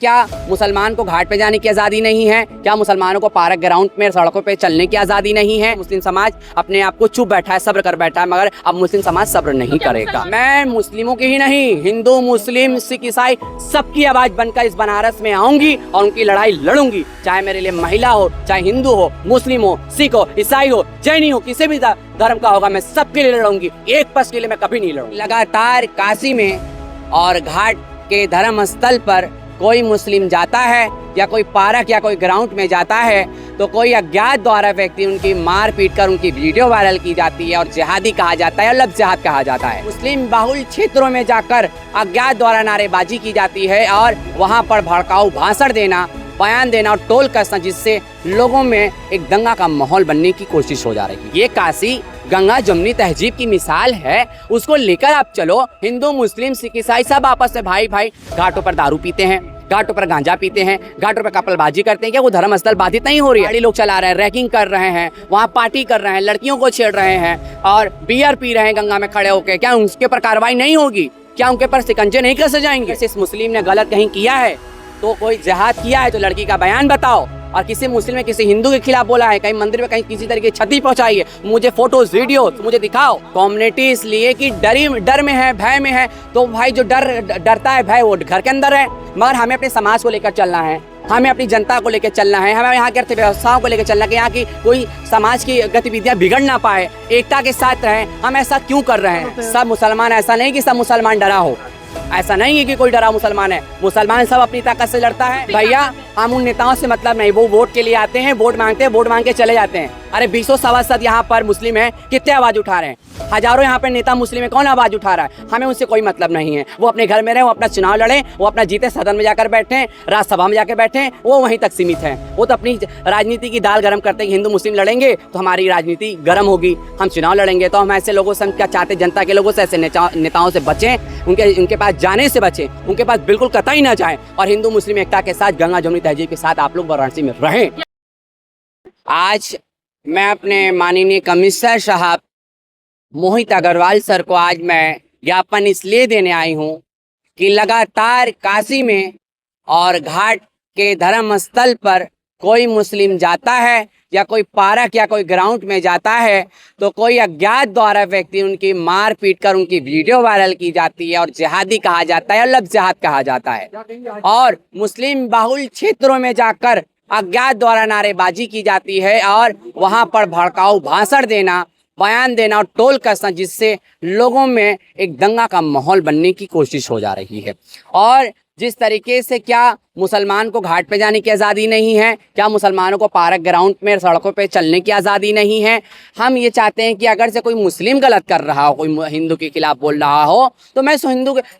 क्या मुसलमान को घाट पे जाने की आज़ादी नहीं है? क्या मुसलमानों को पार्क ग्राउंड में सड़कों पे चलने की आज़ादी नहीं है? मुस्लिम समाज अपने आप को चुप बैठा है, सब्र कर बैठा है, मगर अब मुस्लिम समाज सब्र नहीं करेगा। मैं मुस्लिमों की ही नहीं, हिंदू, मुस्लिम, सिख, ईसाई सबकी आवाज बनकर इस बनारस में आऊंगी और उनकी लड़ाई लड़ूंगी। चाहे मेरे लिए महिला हो, चाहे हिंदू हो, मुस्लिम हो, सिख हो, ईसाई हो, जैनी हो, किसी भी धर्म का होगा, मैं सबके लिए लड़ूंगी। एक पक्ष के लिए मैं कभी नहीं लड़ूंगी। लगातार काशी में और घाट के धर्म स्थल पर कोई मुस्लिम जाता है या कोई पार्क या कोई ग्राउंड में जाता है तो कोई अज्ञात द्वारा व्यक्ति उनकी मार पीट कर उनकी वीडियो वायरल की जाती है और जिहादी कहा जाता है और लफ्ज़ जिहाद कहा जाता है। मुस्लिम बहुल क्षेत्रों में जाकर अज्ञात द्वारा नारेबाजी की जाती है और वहां पर भड़काऊ भाषण देना, बयान देना और टोल कसना, जिससे लोगों में एक दंगा का माहौल बनने की कोशिश हो जा रही है। ये काशी गंगा जमुनी तहजीब की मिसाल है, उसको लेकर आप चलो। हिंदू, मुस्लिम, सिख, ईसाई सब आपस में भाई भाई घाटों पर दारू पीते हैं, घाटों पर गांजा पीते हैं, घाटों पर कपलबाजी करते हैं। क्या वो धर्म स्थल बाधित नहीं हो रही है? गाड़ी लोग चला रहे हैं, रैगिंग कर रहे हैं, वहाँ पार्टी कर रहे हैं, लड़कियों को छेड़ रहे हैं और बियर पी रहे हैं गंगा में खड़े होकर। क्या उसके पर कार्रवाई नहीं होगी? क्या उनके पर शिकंजे नहीं कसे जाएंगे? इस मुस्लिम ने गलत कहीं किया है तो कोई जिहाद किया है तो लड़की का बयान बताओ। और किसी मुस्लिम ने किसी हिंदू के खिलाफ बोला है, कहीं मंदिर में कहीं किसी तरीके की क्षति पहुंचाई है, मुझे फोटोज वीडियो मुझे दिखाओ। कम्युनिटी इसलिए कि डर में है, भय में है, तो भाई जो डरता है भय वो घर के अंदर है। मगर हमें अपने समाज को लेकर चलना है, हमें अपनी जनता को लेकर चलना है, हमें यहाँ की अर्थव्यवस्थाओं को लेकर चलना है कि यहाँ की कोई समाज की गतिविधियाँ बिगड़ ना पाए, एकता के साथ रहें। हम ऐसा क्यों कर रहे हैं? सब मुसलमान, ऐसा नहीं कि सब मुसलमान डरा हो, ऐसा नहीं है कि कोई डरा मुसलमान है। मुसलमान सब अपनी ताकत से लड़ता है। भैया हम उन नेताओं से मतलब नहीं, वो वोट के लिए आते हैं, वोट मांगते हैं, वोट मांग के चले जाते हैं। अरे 20 सभासद यहाँ पर मुस्लिम है, कितने आवाज उठा रहे हैं? हजारों यहाँ पर नेता मुस्लिम है, कौन आवाज उठा रहा है? हमें उनसे कोई मतलब नहीं है। वो अपने घर में रहे, वो अपना चुनाव लड़े, वो अपना जीते, सदन में जाकर बैठे, राज्यसभा में जाकर बैठे, वो वहीं तक सीमित है। वो तो अपनी राजनीति की दाल गर्म करते हैं कि हिंदू मुस्लिम लड़ेंगे तो हमारी राजनीति गर्म होगी, हम चुनाव लड़ेंगे। तो हम ऐसे लोगों से, हम क्या चाहते, जनता के लोगों से, ऐसे नेताओं से बचें, उनके पास जाने से बचें, उनके पास बिल्कुल कतई ना जाएं और हिंदू मुस्लिम एकता के साथ, गंगा जमुनी तहजीब के साथ आप लोग वाराणसी में रहें। आज मैं अपने माननीय कमिश्नर साहब मोहित अग्रवाल सर को आज मैं ज्ञापन इसलिए देने आई हूँ कि लगातार काशी में और घाट के धर्म स्थल पर कोई मुस्लिम जाता है या कोई पार्क या कोई ग्राउंड में जाता है तो कोई अज्ञात द्वारा व्यक्ति उनकी मार पीट कर उनकी वीडियो वायरल की जाती है और जिहादी कहा जाता है और लफ्ज़ जिहाद कहा जाता है। और मुस्लिम बहुल क्षेत्रों में जाकर अज्ञात द्वारा नारेबाजी की जाती है और वहाँ पर भड़काऊ भाषण देना, बयान देना और टोल कसना, जिससे लोगों में एक दंगा का माहौल बनने की कोशिश हो जा रही है। और जिस तरीके से क्या मुसलमान को घाट पे जाने की आज़ादी नहीं है? क्या मुसलमानों को पार्क ग्राउंड में सड़कों पे चलने की आज़ादी नहीं है? हम ये चाहते हैं कि अगर से कोई मुस्लिम गलत कर रहा हो, कोई हिंदू के खिलाफ बोल रहा हो, तो मैं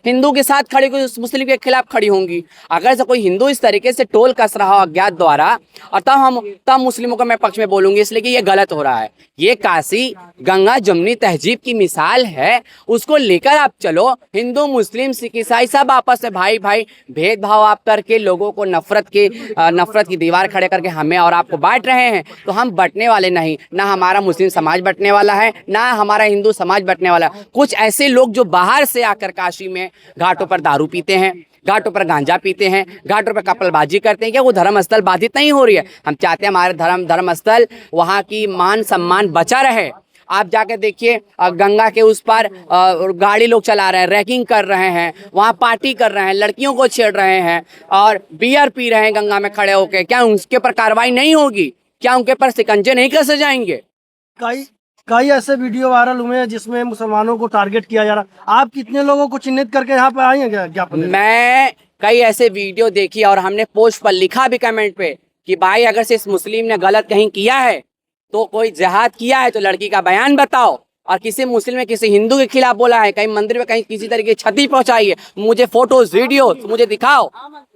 हिंदू के साथ खड़ी, कोई मुस्लिम के खिलाफ खड़ी होंगी। अगर से कोई हिंदू इस तरीके से टोल कस रहा हो अज्ञात द्वारा, और तब मुस्लिमों का मैं पक्ष में बोलूँगी, इसलिए कि ये गलत हो रहा है। ये काशी गंगा जमुनी तहजीब की मिसाल है, उसको लेकर आप चलो। हिंदू, मुस्लिम, सिख, ईसाई सब आपस में भाई भाई भेदभाव आप करके लोगों को नफरत की दीवार खड़े करके हमें और आपको बांट रहे हैं। तो हम बंटने वाले नहीं, ना हमारा मुस्लिम समाज बंटने वाला है, ना हमारा हिंदू समाज बंटने वाला। कुछ ऐसे लोग जो बाहर से आकर काशी में घाटों पर दारू पीते हैं, घाटों पर गांजा पीते हैं, घाटों पर कपलबाजी करते हैं। क्या वो धर्म स्थल बाधित नहीं हो रही है? हम चाहते हैं हमारे धर्म स्थल, वहाँ की मान सम्मान बचा रहे। आप जाके देखिए गंगा के उस पार गाड़ी लोग चला रहे हैं, रैगिंग कर रहे हैं, वहाँ पार्टी कर रहे हैं, लड़कियों को छेड़ रहे हैं और बियर पी रहे हैं गंगा में खड़े होकर। क्या उसके पर कार्रवाई नहीं होगी? क्या उनके पर शिकंजे नहीं कसे जाएंगे? कई ऐसे वीडियो वायरल हुए हैं जिसमें मुसलमानों को टारगेट किया जा रहा। आप कितने लोगों को चिन्हित करके यहाँ पे आई हैं ज्ञापन? मैं कई ऐसे वीडियो देखी और हमने पोस्ट पर लिखा भी कमेंट पे कि भाई अगर से इस मुस्लिम ने गलत कहीं किया है तो कोई जिहाद किया है तो लड़की का बयान बताओ। और किसी मुस्लिम ने किसी हिंदू के खिलाफ बोला है, कहीं मंदिर में कहीं किसी तरीके की क्षति पहुंचाई है, मुझे फोटोज वीडियो मुझे दिखाओ।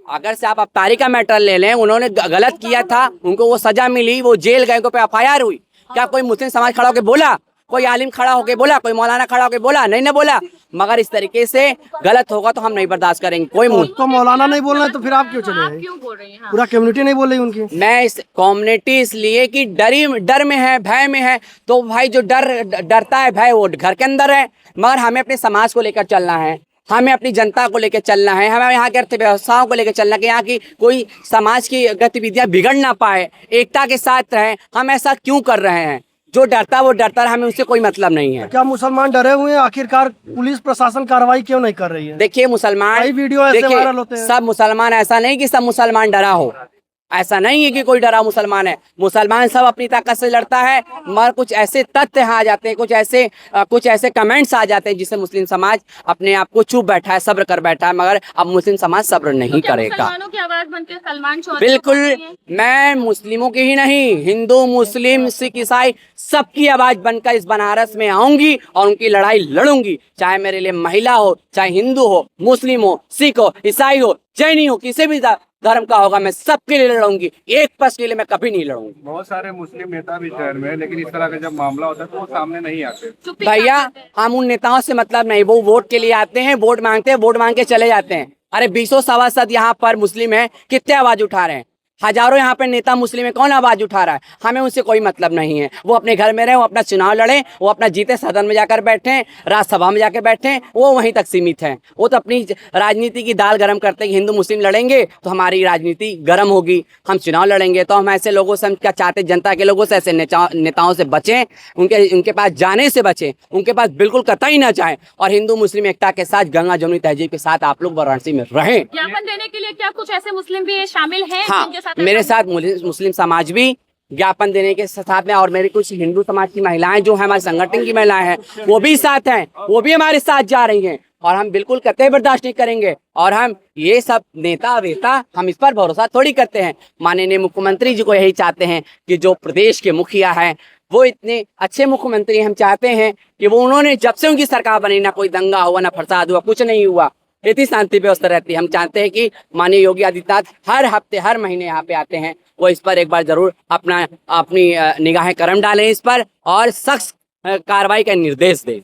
अगर से आप अबतारी का मैटर ले लें, उन्होंने गलत किया था, उनको वो सजा मिली, वो जेल गए, उनको पे FIR हुई। क्या कोई मुस्लिम समाज खड़ा होकर बोला? कोई आलिम खड़ा होकर बोला? कोई मौलाना खड़ा होकर बोला? नहीं ना बोला। मगर इस तरीके से गलत होगा तो हम नहीं बर्दाश्त करेंगे। कोई तो मौलाना नहीं बोल रहे तो फिर आप क्यों चले हैं? क्यों बोल रही हैं? पूरा कम्युनिटी नहीं बोल रही उनकी? मैं इस कम्युनिटी इसलिए कि डर में है, भय में है, तो भाई जो डरता है भय वो घर के अंदर है। मगर हमें अपने समाज को लेकर चलना है, हमें अपनी जनता को लेकर चलना है, हमें यहाँ की अर्थव्यवस्थाओं को लेकर चलना है कि यहाँ की कोई समाज की गतिविधियां बिगड़ ना पाए, एकता के साथ रहें। हम ऐसा क्यों कर रहे हैं? जो डरता है वो डरता रहे, हमें उससे कोई मतलब नहीं है। क्या मुसलमान डरे हुए हैं? आखिरकार पुलिस प्रशासन कार्रवाई क्यों नहीं कर रही है? देखिए मुसलमान, कई वीडियो ऐसे देखिए, वायरल होते हैं। सब मुसलमान, ऐसा नहीं कि सब मुसलमान डरा हो, ऐसा नहीं है कि कोई डरा मुसलमान है। मुसलमान सब अपनी ताकत से लड़ता है, मगर कुछ ऐसे तथ्य आ जाते हैं, कुछ ऐसे कमेंट्स आ जाते हैं जिससे मुस्लिम समाज अपने आप को चुप बैठा है, सब्र कर बैठा है, मगर अब मुस्लिम समाज सब्र नहीं करेगा। मुसलमानों की आवाज बनकर सलमान चौधरी बिल्कुल, मैं मुस्लिमों की ही नहीं, हिंदू, मुस्लिम, सिख, ईसाई सबकी आवाज बनकर इस बनारस में आऊंगी और उनकी लड़ाई लड़ूंगी। चाहे मेरे लिए महिला हो, चाहे हिंदू हो, मुस्लिम हो, सिख हो, ईसाई हो, जैनी हो, किसी भी धर्म का होगा, मैं सबके लिए लड़ूंगी। एक पक्ष के लिए मैं कभी नहीं लड़ूंगी। बहुत सारे मुस्लिम नेता भी शहर में, लेकिन इस तरह का जब मामला होता है तो वो सामने नहीं आते। चुप्पी भैया, साध देते हैं। हम उन नेताओं से मतलब नहीं, वो वोट के लिए आते हैं, वोट मांगते हैं, वोट मांग के चले जाते हैं। अरे 20 सभासद यहाँ पर मुस्लिम है, कितने आवाज उठा रहे हैं? हजारों यहाँ पे नेता मुस्लिम है, कौन आवाज उठा रहा है? हमें उनसे कोई मतलब नहीं है। वो अपने घर में रहे, वो अपना चुनाव लड़े, वो अपना जीते, सदन में जाकर बैठे, राज्यसभा में जाकर बैठे, वो वहीं तक सीमित है। वो तो अपनी राजनीति की दाल गर्म करते हैं कि हिंदू मुस्लिम लड़ेंगे तो हमारी राजनीति गर्म होगी, हम चुनाव लड़ेंगे। तो हम ऐसे लोगों से, हम क्या चाहते, जनता के लोगों से, ऐसे नेताओं से बचें, उनके पास जाने से बचें, उनके पास बिल्कुल कतई ना जाएं, और हिंदू मुस्लिम एकता के साथ, गंगा जमुनी तहजीब के साथ आप लोग वाराणसी में रहें। ज्ञापन देने के लिए क्या कुछ ऐसे मुस्लिम भी शामिल हैं हाँ, जिनके साथ मेरे साथ मुस्लिम समाज भी ज्ञापन देने के साथ में, और मेरी कुछ हिंदू समाज की महिलाएं जो है, हमारे संगठन की महिलाएं हैं, वो भी साथ हैं, वो भी हमारे साथ जा रही हैं। और हम बिल्कुल कतई बर्दाश्त नहीं करेंगे। और हम ये सब नेता वेता, हम इस पर भरोसा थोड़ी करते हैं। माननीय मुख्यमंत्री जी को यही चाहते हैं कि जो प्रदेश के मुखिया हैं, वो इतने अच्छे मुख्यमंत्री, हम चाहते हैं कि वो, उन्होंने जब से उनकी सरकार बनी, ना कोई दंगा हुआ, ना फसाद हुआ, कुछ नहीं हुआ, इतनी शांति व्यवस्था रहती है। हम चाहते हैं कि माननीय योगी आदित्यनाथ हर हफ्ते, हर महीने यहाँ पे आते हैं, वो इस पर एक बार जरूर अपनी निगाहें करम डालें इस पर, और सख्त कार्रवाई का निर्देश दें।